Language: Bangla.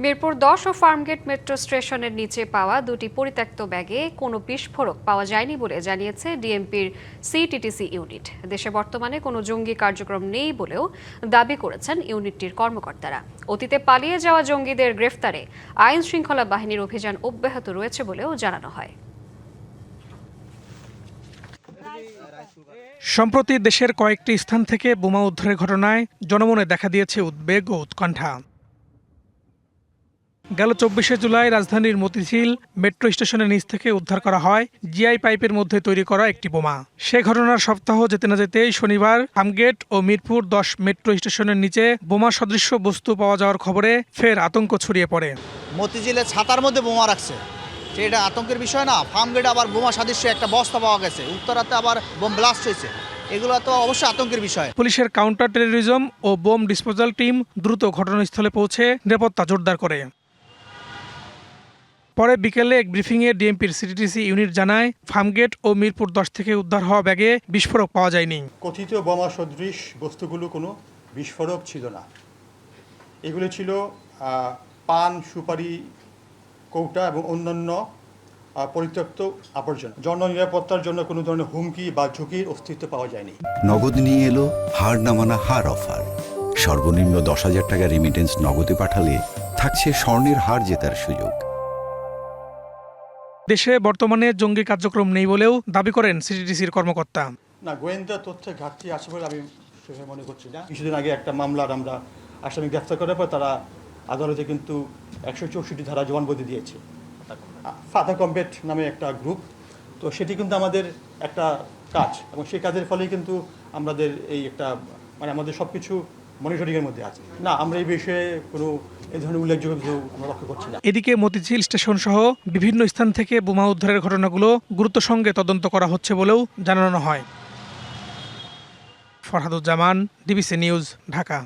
মিরপুর 10 ও ফার্মগেট মেট্রো স্টেশনের নিচে পাওয়া দুটি পরিত্যক্ত ব্যাগে কোনো বিস্ফোরক পাওয়া যায়নি বলে জানিয়েছে ডিএমপির সিটিটিসি ইউনিট। দেশে বর্তমানে কোনো জঙ্গি কার্যক্রম নেই বলেও দাবি করেছেন ইউনিটটির কর্মকর্তারা। অতীতে পালিয়ে যাওয়া জঙ্গিদের গ্রেফতারে আইন শৃঙ্খলা বাহিনীর অভিযান অব্যাহত রয়েছে বলেও জানানো হয়। সম্প্রতি দেশের কয়েকটি স্থান থেকে বোমা উদ্ধারের ঘটনায় জনমনে দেখা দিয়েছে উদ্বেগ ও উৎকণ্ঠা। গেল 24শে জুলাই রাজধানীর মতিঝিল মেট্রো স্টেশনের নিচ থেকে উদ্ধার করা হয় জিআই পাইপের মধ্যে তৈরি করা একটি বোমা। সে ঘটনার সপ্তাহ যেতে না যেতেই শনিবার ফার্মগেট ও মিরপুর 10 মেট্রো স্টেশনের নিচে বোমা সদৃশ্য বস্তু পাওয়া যাওয়ার খবরে ফের আতঙ্ক ছড়িয়ে পড়ে। মতিঝিলে ছাতার মধ্যে বোমা রাখছে, সেটা আতঙ্কের বিষয় না। ফার্মগেটে আবার বোমা সদৃশ্য একটা বস্তা পাওয়া গেছে, উত্তরাতে আবার বোম ব্লাস্ট হয়েছে, এগুলো তো অবশ্যই আতঙ্কের বিষয়। পুলিশের কাউন্টার টেরোরিজম ও বোম ডিসপোজাল টিম দ্রুত ঘটনাস্থলে পৌঁছে নিরাপত্তা জোরদার করে। পরে বিকেলে এক ব্রিফিংয়ে ডিএমপির সিটিটিসি ইউনিট জানায় ফার্মগেট ও মিরপুর 10 থেকে উদ্ধার হওয়া ব্যাগে বিস্ফোরক পাওয়া যায়নি। কথিত বোমা সদৃশ বস্তুগুলো কোনো বিস্ফোরক ছিল না, এগুলো ছিল পান, সুপারি, কৌটা এবং অন্যান্য পরিত্যক্ত আবর্জনা। জননিরাপত্তার জন্য কোনো ধরনের হুমকি বা ঝুঁকির অস্তিত্ব পাওয়া যায়নি। নগদ নিয়ে এলো হার না মানা হার অফার। সর্বনিম্ন 10,000 টাকা রেমিটেন্স নগদে পাঠালে থাকছে স্বর্ণের হার জেতার সুযোগ। দেশে বর্তমানে জঙ্গি কার্যক্রম নেই বলেও দাবি করেন সিটিটিসির কর্মকর্তা। না, গোয়েন্দা তথ্যের ঘাটতি আছে বলে আমি সেভাবে মনে করছি না। কিছুদিন আগে একটা মামলার আমরা আসামি গ্রেফতার করার পর তারা আদালতে কিন্তু 164 ধারা জবানবন্দি দিয়েছে। ফাদার কমবেট নামে একটা গ্রুপ, তো সেটি কিন্তু আমাদের একটা কাজ, এবং সেই কাজের ফলেই কিন্তু আমাদের এই একটা আমাদের সব কিছু মনিটরিংয়ের মধ্যে আছে। না, আমরা এই বিষয়ে কোনো এই ধরনের উল্লেখযোগ্য কিছু আমরা লক্ষ্য করছি না। এদিকে মতিঝিল স্টেশন সহ বিভিন্ন স্থান থেকে বোমা উদ্ধারের ঘটনাগুলো গুরুত্বের সঙ্গে তদন্ত করা হচ্ছে বলেও জানানো হয়। Farhaduzzaman, DBC news, Dhaka.